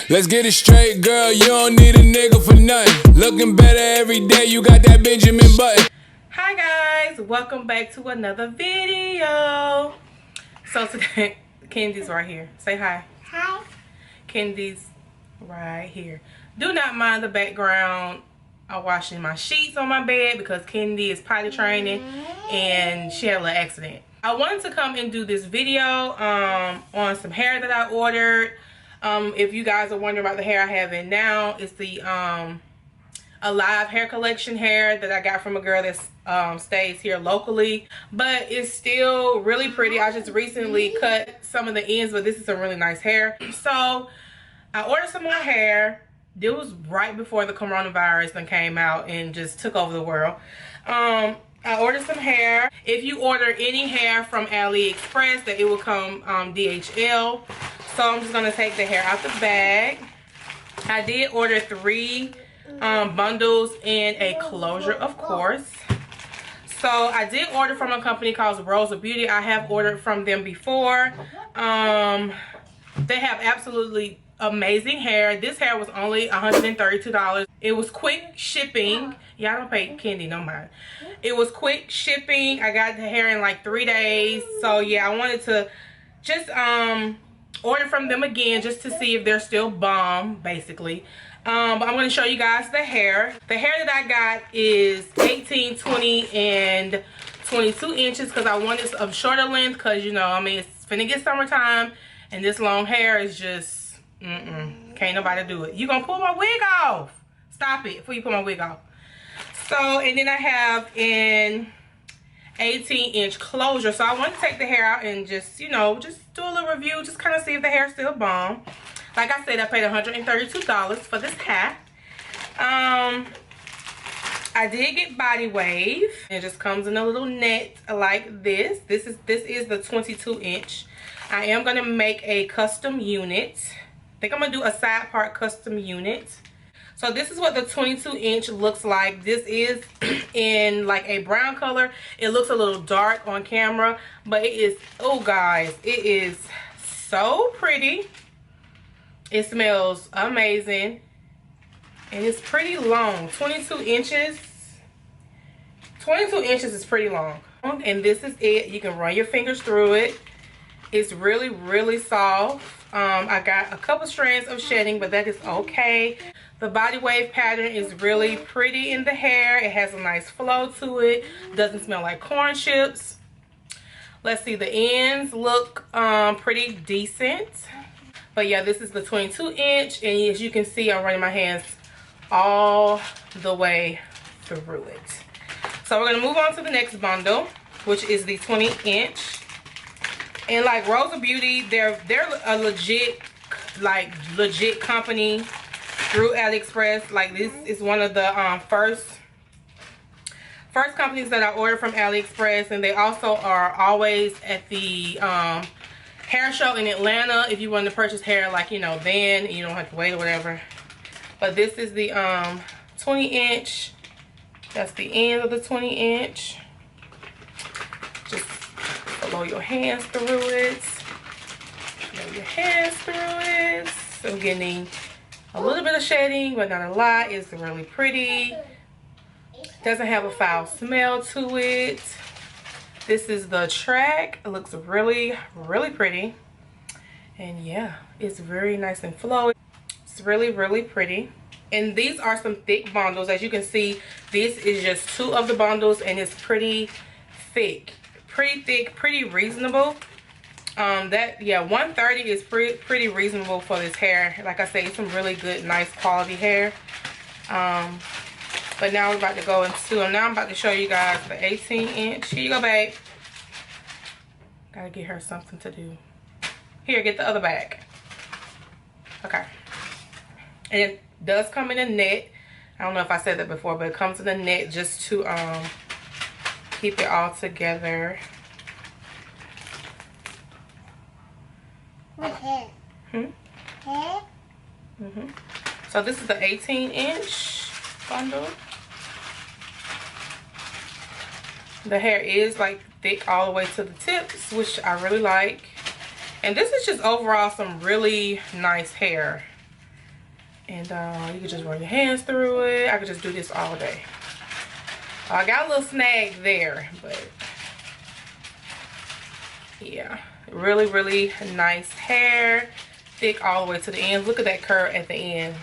Let's get it straight, girl. You don't need a nigga for nothing. Looking better every day. You got that Benjamin Button. Hi guys, welcome back to another video. So today, Kennedi's right here. Say hi. Hi. Kennedi's right here. Do not mind the background. I'm washing my sheets on my bed because Kennedi is potty training and she had a little accident. I wanted to come and do this video on some hair that I ordered. If you guys are wondering about the hair I have in now, it's the Alive hair collection hair that I got from a girl that stays here locally, but it's still really pretty. I just recently cut some of the ends, but this is some really nice hair. So I ordered some more hair. It was right before the coronavirus then came out and just took over the world. I ordered some hair. If you order any hair from AliExpress, that it will come DHL. So I'm just gonna take the hair out the bag. I did order 3 bundles and a closure, of course. So I did order from a company called RosaBeauty. I have ordered from them before. They have absolutely amazing hair. This hair was only $132. It was quick shipping. Y'all don't pay Kennedi no mind. It was quick shipping. I got the hair in like 3 days. So yeah, I wanted to just order from them again just to see if they're still bomb, basically. But I'm going to show you guys the hair. The hair that I got is 18, 20, and 22 inches because I wanted a shorter length because, you know, I mean, it's finna get summertime and this long hair is just, can't nobody do it. You gonna pull my wig off. Stop it before you pull my wig off. So, and then I have an 18-inch closure. So I want to take the hair out and just, you know, just do a little review. Just kind of see if the hair's still bomb. Like I said, I paid $132 for this hat. I did get body wave. It just comes in a little net like this. This is the 22-inch. I am gonna make a custom unit. I think I'm gonna do a side part custom unit. So this is what the 22-inch looks like. This is in like a brown color. It looks a little dark on camera, but it is, oh guys, it is so pretty. It smells amazing and it's pretty long. 22 inches. 22 inches is pretty long. And this is it. You can run your fingers through it. It's really, really soft. I got a couple strands of shedding, but that is okay. The body wave pattern is really pretty in the hair. It has a nice flow to it. Doesn't smell like corn chips. Let's see, the ends look pretty decent. But yeah, this is the 22-inch, and as you can see, I'm running my hands all the way through it. So we're gonna move on to the next bundle, which is the 20-inch. And like RosaBeauty, they're a legit company through AliExpress. Like this is one of the first companies that I ordered from AliExpress, and they also are always at the hair show in Atlanta if you want to purchase hair, like, you know, then you don't have to wait or whatever. But this is the 20-inch. That's the end of the 20-inch. Just blow your hands through it. Blow your hands through it. So I'm getting a little bit of shading, but not a lot. It's really pretty. Doesn't have a foul smell to it. This is the track. It looks really, really pretty. And yeah, it's very nice and flowy. It's really, really pretty. And these are some thick bundles. As you can see, this is just 2 of the bundles, and it's pretty thick. Pretty thick, pretty reasonable. Yeah, $130 is pretty reasonable for this hair. Like I say, it's some really good, nice quality hair. But now we're about to go into, and now I'm about to show you guys the 18-inch. Here you go, babe. Gotta get her something to do. Here, get the other bag. Okay. And it does come in a net. I don't know if I said that before, but it comes in a net just to keep it all together. So this is the 18-inch bundle. The hair is like thick all the way to the tips, which I really like. And this is just overall some really nice hair. And you can just run your hands through it. I could just do this all day. I got a little snag there, but yeah, really, really nice hair. Thick all the way to the ends. Look at that curl at the ends.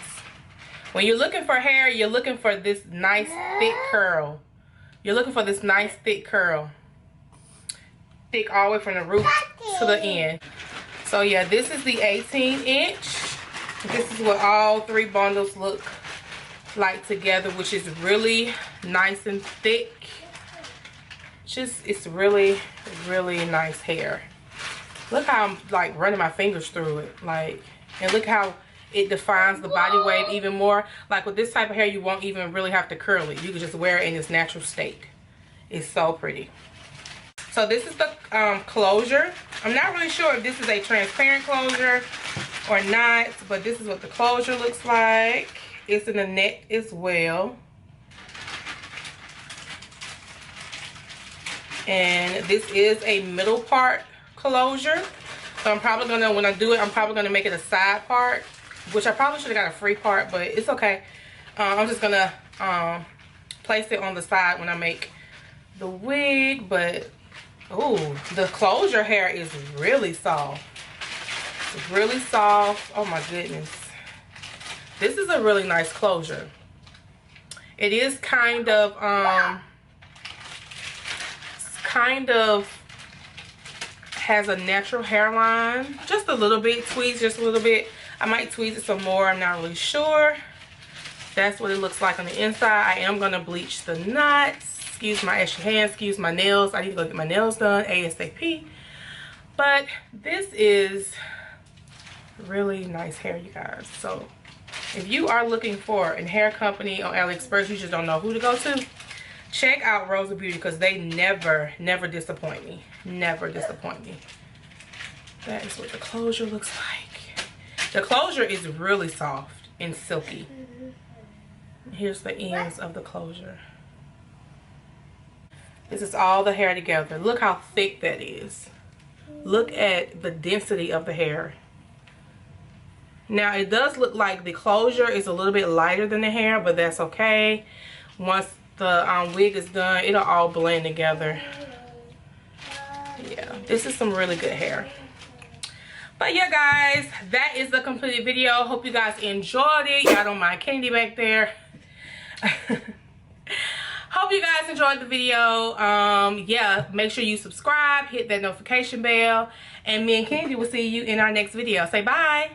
When you're looking for hair, you're looking for this nice thick curl. You're looking for this nice thick curl. Thick all the way from the root to the end. So yeah, this is the 18-inch. This is what all 3 bundles look like together, which is really nice and thick. It's really, really nice hair. Look how I'm like running my fingers through it, like, and look how it defines the body wave even more. Like with this type of hair, you won't even really have to curl it. You can just wear it in its natural state. It's so pretty. So this is the closure. I'm not really sure if this is a transparent closure or not, but this is what the closure looks like. It's in the neck as well. And this is a middle part closure. So I'm probably gonna, when I do it, I'm probably gonna make it a side part, which I probably should have got a free part, but it's okay. I'm just gonna place it on the side when I make the wig. But oh, the closure hair is really soft. It's really soft. Oh my goodness. This is a really nice closure. It is kind of has a natural hairline, just a little bit, tweezed just a little bit. I might tweeze it some more, I'm not really sure. That's what it looks like on the inside. I am gonna bleach the knots. Excuse my extra hands, excuse my nails. I need to go get my nails done ASAP. But this is really nice hair, you guys. So if you are looking for a hair company on AliExpress, you just don't know who to go to, check out RosaBeauty, because they never disappoint me. Never disappoint me. That is what the closure looks like. The closure is really soft and silky. Here's the ends of the closure. This is all the hair together. Look how thick that is. Look at the density of the hair. Now it does look like the closure is a little bit lighter than the hair, but that's okay. Once the wig is done, it'll all blend together. Yeah, this is some really good hair. But yeah, guys, that is the completed video. Hope you guys enjoyed it. Y'all don't mind Kennedi back there. Hope you guys enjoyed the video. Yeah, make sure you subscribe, hit that notification bell, and me and Kennedi will see you in our next video. Say bye.